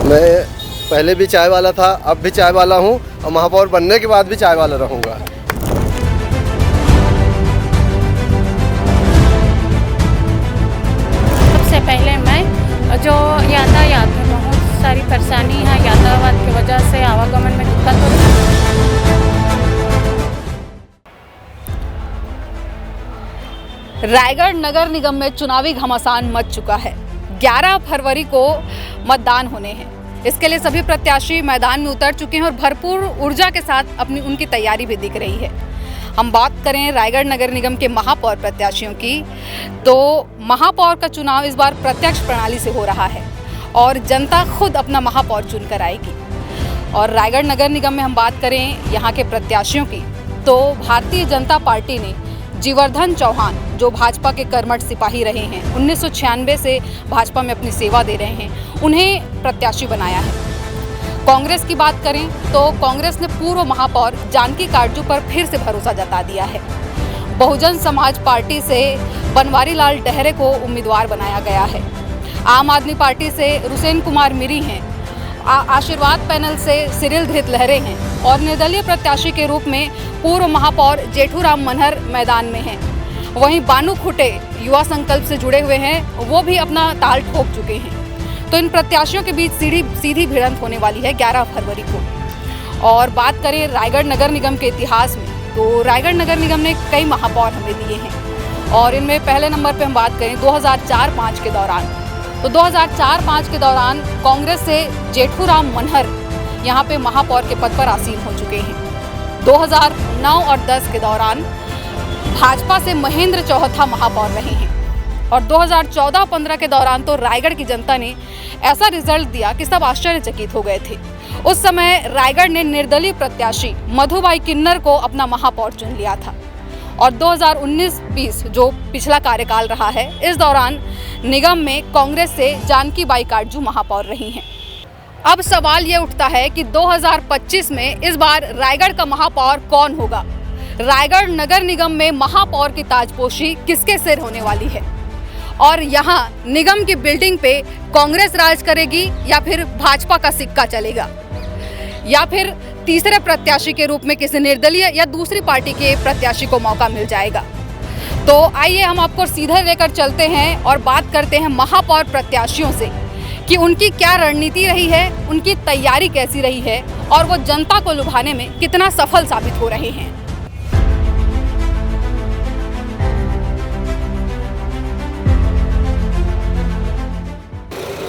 मैं पहले भी चाय वाला था, अब भी चाय वाला हूँ और महापौर बनने के बाद भी चाय वाला रहूँगा। सबसे पहले मैं जो यातायात में बहुत सारी परेशानी है, यातायात की वजह से आवागमन में दिक्कत होती है। रायगढ़ नगर निगम में चुनावी घमासान मच चुका है। 11 फरवरी को मतदान होने हैं। इसके लिए सभी प्रत्याशी मैदान में उतर चुके हैं और भरपूर ऊर्जा के साथ उनकी तैयारी भी दिख रही है। हम बात करें रायगढ़ नगर निगम के महापौर प्रत्याशियों की, तो महापौर का चुनाव इस बार प्रत्यक्ष प्रणाली से हो रहा है और जनता खुद अपना महापौर चुनकर आएगी। और रायगढ़ नगर निगम में हम बात करें यहाँ के प्रत्याशियों की, तो भारतीय जनता पार्टी ने जीवर्धन चौहान, जो भाजपा के कर्मठ सिपाही रहे हैं, 1996 से भाजपा में अपनी सेवा दे रहे हैं, उन्हें प्रत्याशी बनाया है। कांग्रेस की बात करें तो कांग्रेस ने पूर्व महापौर जानकी काटजू पर फिर से भरोसा जता दिया है। बहुजन समाज पार्टी से बनवारी लाल डहरे को उम्मीदवार बनाया गया है। आम आदमी पार्टी से रुसेन कुमार मिरी हैं। आशीर्वाद पैनल से सिरिल धृत लहरे हैं और निर्दलीय प्रत्याशी के रूप में पूर्व महापौर जेठूराम मनहर मैदान में हैं। वहीं बानू खुटे युवा संकल्प से जुड़े हुए हैं, वो भी अपना ताल ठोक चुके हैं। तो इन प्रत्याशियों के बीच सीधी भिड़ंत होने वाली है 11 फरवरी को। और बात करें रायगढ़ नगर निगम के इतिहास में, तो रायगढ़ नगर निगम ने कई महापौर हमें दिए हैं और इनमें पहले नंबर पे हम बात करें 2004-05 के दौरान, तो 2004-05 के दौरान कांग्रेस से जेठूराम मनहर यहाँ पे महापौर के पद पर आसीन हो चुके हैं। 2009 और 10 के दौरान भाजपा से महेंद्र चौथा महापौर रहे हैं और 2014-15 के दौरान तो रायगढ़ की जनता ने ऐसा रिजल्ट दिया कि सब आश्चर्यचकित हो गए थे। उस समय रायगढ़ ने निर्दलीय प्रत्याशी मधुबाई किन्नर को अपना महापौर चुन लिया था। और 2019-20 जो पिछला कार्यकाल रहा है, इस दौरान निगम में कांग्रेस से जानकी बाई काटजू महापौर रही हैं। अब सवाल ये उठता है कि 2025 में इस बार रायगढ़ का महापौर कौन होगा? रायगढ़ नगर निगम में महापौर की ताजपोशी किसके सिर होने वाली है? और यहाँ निगम की बिल्डिंग पे कांग्रेस राज करेगी या फिर भाजपा का सिक्का चलेगा, या फिर तीसरे प्रत्याशी के रूप में किसी निर्दलीय या दूसरी पार्टी के प्रत्याशी को मौका मिल जाएगा? तो आइए हम आपको सीधे लेकर चलते हैं और बात करते हैं महापौर प्रत्याशियों से कि उनकी क्या रणनीति रही है, उनकी तैयारी कैसी रही है और वो जनता को लुभाने में कितना सफल साबित हो रहे हैं।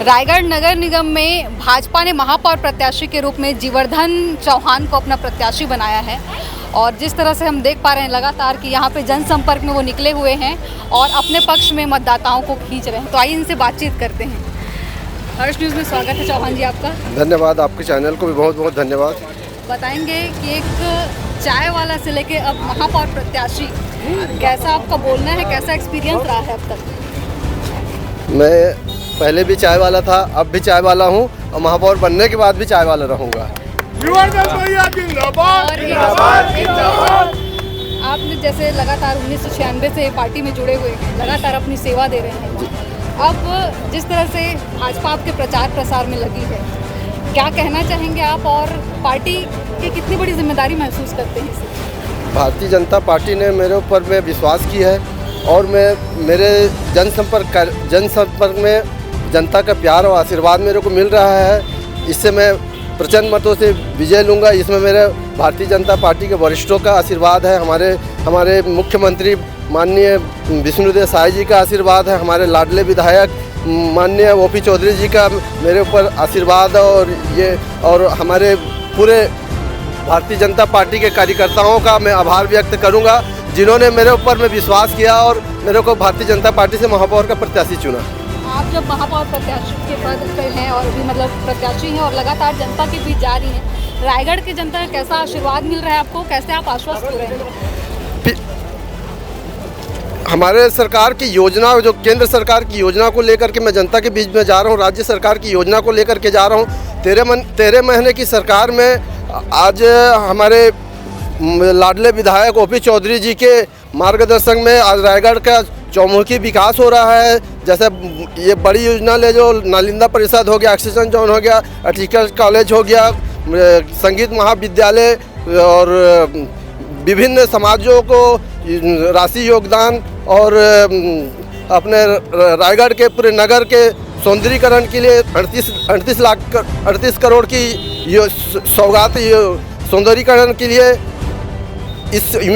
रायगढ़ नगर निगम में भाजपा ने महापौर प्रत्याशी के रूप में जीवर्धन चौहान को अपना प्रत्याशी बनाया है और जिस तरह से हम देख पा रहे हैं लगातार कि यहाँ पे जनसंपर्क में वो निकले हुए हैं और अपने पक्ष में मतदाताओं को खींच रहे हैं। तो आइए इनसे बातचीत करते हैं। हर्ष न्यूज़ में स्वागत है चौहान जी आपका। धन्यवाद, आपके चैनल को भी बहुत बहुत धन्यवाद। बताएंगे कि एक चाय वाला से लेके अब महापौर प्रत्याशी, कैसा आपका बोलना है, कैसा एक्सपीरियंस रहा है अब तक? मैं पहले भी चाय वाला था, अब भी चाय वाला हूँ और महापौर बनने के बाद भी चाय वाला रहूँगा। आपने जैसे लगातार 1996 से पार्टी में जुड़े हुए हैं, लगातार अपनी सेवा दे रहे हैं। अब जिस तरह से भाजपा आपके प्रचार प्रसार में लगी है, क्या कहना चाहेंगे आप और पार्टी की कितनी बड़ी जिम्मेदारी महसूस करते हैं इसे? भारतीय जनता पार्टी ने मेरे ऊपर में विश्वास की है और मेरे जनसंपर्क में जनता का प्यार और आशीर्वाद मेरे को मिल रहा है। इससे मैं प्रचंड मतों से विजय लूँगा। इसमें मेरे भारतीय जनता पार्टी के वरिष्ठों का आशीर्वाद है, हमारे मुख्यमंत्री माननीय विष्णुदेव साय जी का आशीर्वाद है, हमारे लाडले विधायक माननीय ओपी चौधरी जी का मेरे ऊपर आशीर्वाद और हमारे पूरे भारतीय जनता पार्टी के कार्यकर्ताओं का मैं आभार व्यक्त करूँगा, जिन्होंने मेरे ऊपर में विश्वास किया और मेरे को भारतीय जनता पार्टी से महापौर का प्रत्याशी चुना। आप जब महापौर प्रत्याशी के पद पर हैं और भी प्रत्याशी हैं और लगातार जनता के बीच जा रही हैं, रायगढ़ की जनता का कैसा आशीर्वाद मिल रहा है आपको, कैसे आप आश्वस्त हो रहे हैं? हमारे सरकार की योजना, जो केंद्र सरकार की योजना को लेकर के मैं जनता के बीच में जा रहा हूँ, राज्य सरकार की योजना को लेकर के जा रहा हूँ। 13 महीने की सरकार में आज हमारे लाडले विधायक ओपी चौधरी जी के मार्गदर्शन में आज रायगढ़ का चौमुखी विकास हो रहा है। जैसे ये बड़ी योजना ले, जो नालंदा परिषद हो गया, ऑक्सीजन जोन हो गया, आर्टिकल कॉलेज हो गया, संगीत महाविद्यालय और विभिन्न समाजों को राशि योगदान और अपने रायगढ़ के पूरे नगर के सौंदर्यीकरण के लिए 38 करोड़ की सौगात सौंदर्यीकरण के लिए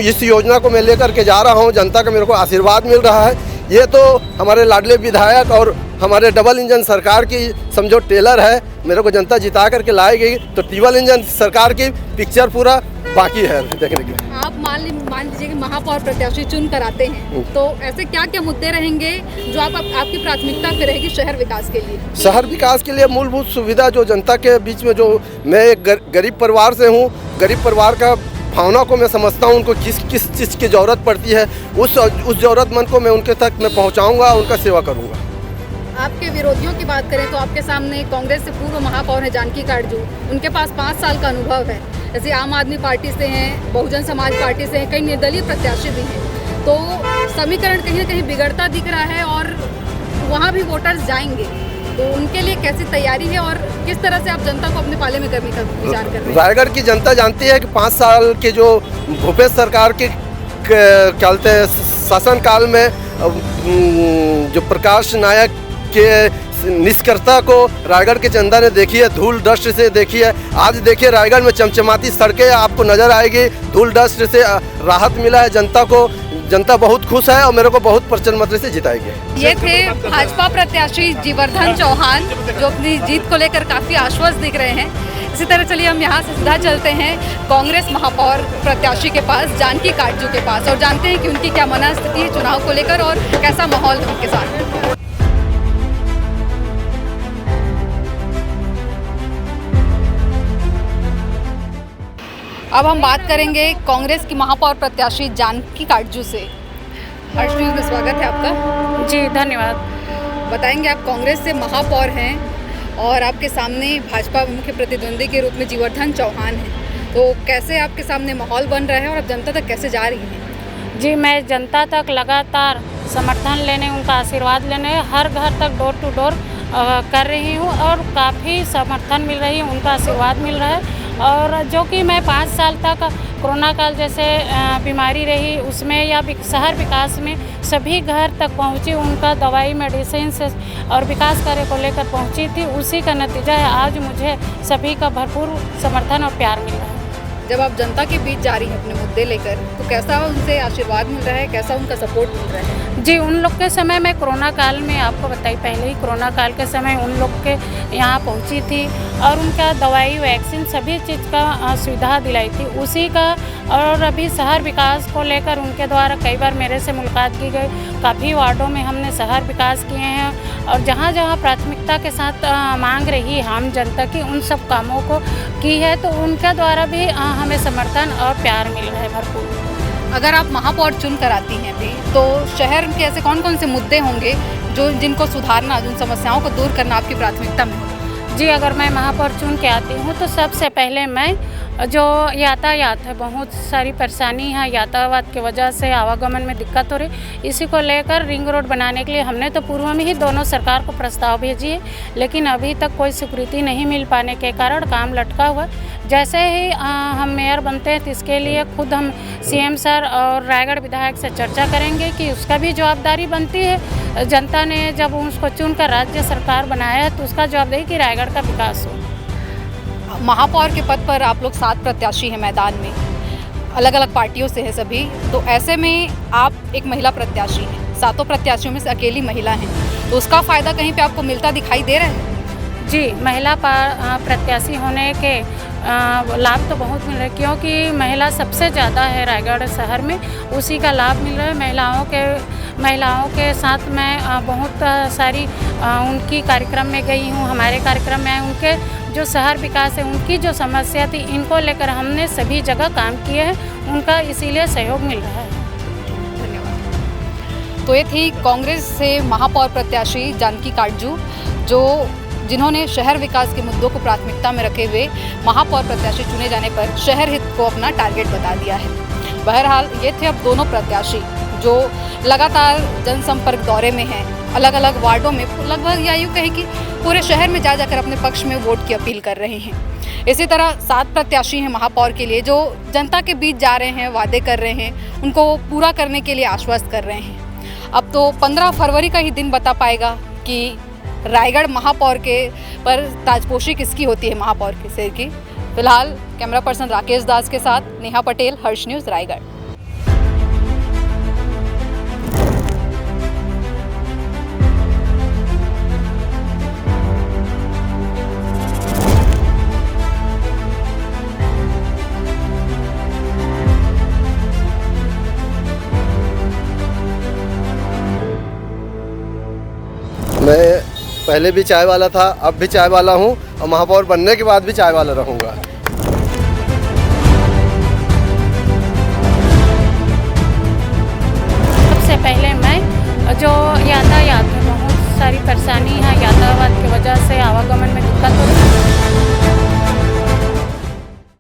इस योजना को मैं लेकर के जा रहा हूं। जनता का मेरे को आशीर्वाद मिल रहा है। ये तो हमारे लाडले विधायक और हमारे डबल इंजन सरकार की समझो टेलर है। मेरे को जनता जिता करके लाएगी तो ट्रिपल इंजन सरकार की पिक्चर पूरा बाकी है देखने के। आप मान लीजिए कि महापौर प्रत्याशी चुन कर आते हैं, तो ऐसे क्या क्या मुद्दे रहेंगे जो आपकी प्राथमिकता पे रहेगी शहर विकास के लिए? शहर विकास के लिए मूलभूत सुविधा जो जनता के बीच में, जो मैं एक गरीब परिवार से हूँ, गरीब परिवार का भावना को मैं समझता हूँ, उनको किस चीज़ की ज़रूरत पड़ती है, उस ज़रूरतमंद को मैं उनके तक मैं पहुँचाऊँगा, उनका सेवा करूँगा। आपके विरोधियों की बात करें तो आपके सामने कांग्रेस से पूर्व महापौर है जानकी काटजू, उनके पास 5 साल का अनुभव है। जैसे आम आदमी पार्टी से हैं, बहुजन समाज पार्टी से हैं, कई निर्दलीय प्रत्याशी भी हैं, तो समीकरण कहीं ना कहीं बिगड़ता दिख रहा है और वहाँ भी वोटर्स जाएंगे, तो उनके लिए कैसी तैयारी है और किस तरह से आप जनता को अपने पाले में करने का विचार कर रहे हैं? रायगढ़ की जनता जानती है कि 5 साल के जो भूपेश सरकार के क्या बोलते हैं शासनकाल में जो प्रकाश नायक के निष्कर्ता को रायगढ़ के जनता ने देखी है, धूल डस्ट से देखी है। आज देखिए रायगढ़ में चमचमाती सड़कें आपको नजर आएगी, धूल डस्ट से राहत मिला है जनता को। जनता बहुत खुश है और मेरे को बहुत प्रचंड मत से जिताएगी। ये थे भाजपा प्रत्याशी जीवर्धन चौहान, जो अपनी जीत को लेकर काफी आश्वस्त दिख रहे हैं। इसी तरह चलिए हम यहाँ से सीधा चलते हैं कांग्रेस महापौर प्रत्याशी के पास, जानकी काटजू के पास, और जानते हैं कि उनकी क्या मनस्थिति है चुनाव को लेकर और कैसा माहौल है उनके साथ। अब हम बात करेंगे कांग्रेस की महापौर प्रत्याशी जानकी काटजू से। अर्शवी में स्वागत है आपका। जी धन्यवाद। बताएंगे, आप कांग्रेस से महापौर हैं और आपके सामने भाजपा मुख्य प्रतिद्वंदी के रूप में जीवर्धन चौहान हैं, तो कैसे आपके सामने माहौल बन रहा है और आप जनता तक कैसे जा रही हैं? जी, मैं जनता तक लगातार समर्थन लेने, उनका आशीर्वाद लेने, हर घर तक डोर टू डोर कर रही हूँ और काफ़ी समर्थन मिल रही है, उनका आशीर्वाद मिल रहा है। और जो कि मैं 5 साल तक कोरोना काल जैसे बीमारी रही उसमें या शहर विकास में सभी घर तक पहुंची, उनका दवाई मेडिसिन से और विकास कार्य को लेकर पहुंची थी, उसी का नतीजा है आज मुझे सभी का भरपूर समर्थन और प्यार मिल रहा है। जब आप जनता के बीच जा रही हैं अपने मुद्दे लेकर, तो कैसा उनसे आशीर्वाद मिल रहा है, कैसा उनका सपोर्ट मिल रहा है? जी, उन लोग के समय मैं कोरोना काल में आपको बताई, पहले ही कोरोना काल के समय उन लोग के यहाँ पहुँची थी और उनका दवाई वैक्सीन सभी चीज़ का सुविधा दिलाई थी उसी का। और अभी शहर विकास को लेकर उनके द्वारा कई बार मेरे से मुलाकात की गई, काफ़ी वार्डों में हमने शहर विकास किए हैं और जहाँ जहाँ प्राथमिकता के साथ मांग रही है आम जनता की, उन सब कामों को की है, तो उनके द्वारा भी हमें समर्थन और प्यार मिल रहा है भरपूर। अगर आप महापौर चुन कर आती हैं अभी, तो शहर के ऐसे कौन कौन से मुद्दे होंगे जिनको सुधारना, जिन समस्याओं को दूर करना आपकी प्राथमिकता में होगा? जी, अगर मैं महापौर चुन के आती हूँ तो सबसे पहले मैं जो यातायात है, बहुत सारी परेशानी है यातायात की वजह से, आवागमन में दिक्कत हो रही, इसी को लेकर रिंग रोड बनाने के लिए हमने तो पूर्व में ही दोनों सरकार को प्रस्ताव भेजी है, लेकिन अभी तक कोई स्वीकृति नहीं मिल पाने के कारण काम लटका हुआ। जैसे ही हम मेयर बनते हैं तो इसके लिए खुद हम सीएम सर और रायगढ़ विधायक से चर्चा करेंगे कि उसका भी जवाबदारी बनती है। जनता ने जब उसको चुनकर राज्य सरकार बनाया है तो उसका जवाबदेही कि रायगढ़ का विकास हो। महापौर के पद पर आप लोग 7 प्रत्याशी हैं मैदान में, अलग अलग पार्टियों से हैं सभी, तो ऐसे में आप एक महिला प्रत्याशी हैं, 7 प्रत्याशियों में से अकेली महिला हैं, तो उसका फ़ायदा कहीं पे आपको मिलता दिखाई दे रहा है? जी, महिला प्रत्याशी होने के लाभ तो बहुत मिल रहे हैं, क्योंकि महिला सबसे ज़्यादा है रायगढ़ शहर में, उसी का लाभ मिल रहा है। महिलाओं के साथ मैं बहुत सारी उनकी कार्यक्रम में गई हूँ, हमारे कार्यक्रम में उनके जो शहर विकास है, उनकी जो समस्या थी, इनको लेकर हमने सभी जगह काम किए हैं, उनका इसीलिए सहयोग मिल रहा है। धन्यवाद। तो ये थी कांग्रेस से महापौर प्रत्याशी जानकी काटजू, जिन्होंने शहर विकास के मुद्दों को प्राथमिकता में रखे हुए महापौर प्रत्याशी चुने जाने पर शहर हित को अपना टारगेट बता दिया है। बहरहाल ये थे अब दोनों प्रत्याशी जो लगातार जनसंपर्क दौरे में हैं, अलग अलग वार्डों में, लगभग या यूँ कहें कि पूरे शहर में जा जाकर अपने पक्ष में वोट की अपील कर रहे हैं। इसी तरह 7 प्रत्याशी हैं महापौर के लिए जो जनता के बीच जा रहे हैं, वादे कर रहे हैं, उनको पूरा करने के लिए आश्वस्त कर रहे हैं। अब तो 15 फरवरी का ही दिन बता पाएगा कि रायगढ़ महापौर के पर ताजपोशी किसकी होती है, महापौर के सिर की। फिलहाल कैमरा पर्सन राकेश दास के साथ नेहा पटेल, हर्ष न्यूज़, रायगढ़। मैं पहले भी चाय वाला था, अब भी चाय वाला हूँ और महापौर बनने के बाद भी चाय वाला रहूँगा। सबसे पहले मैं जो यातायात में बहुत सारी परेशानी है, यातायात की वजह से आवागमन में दिक्कत होती है।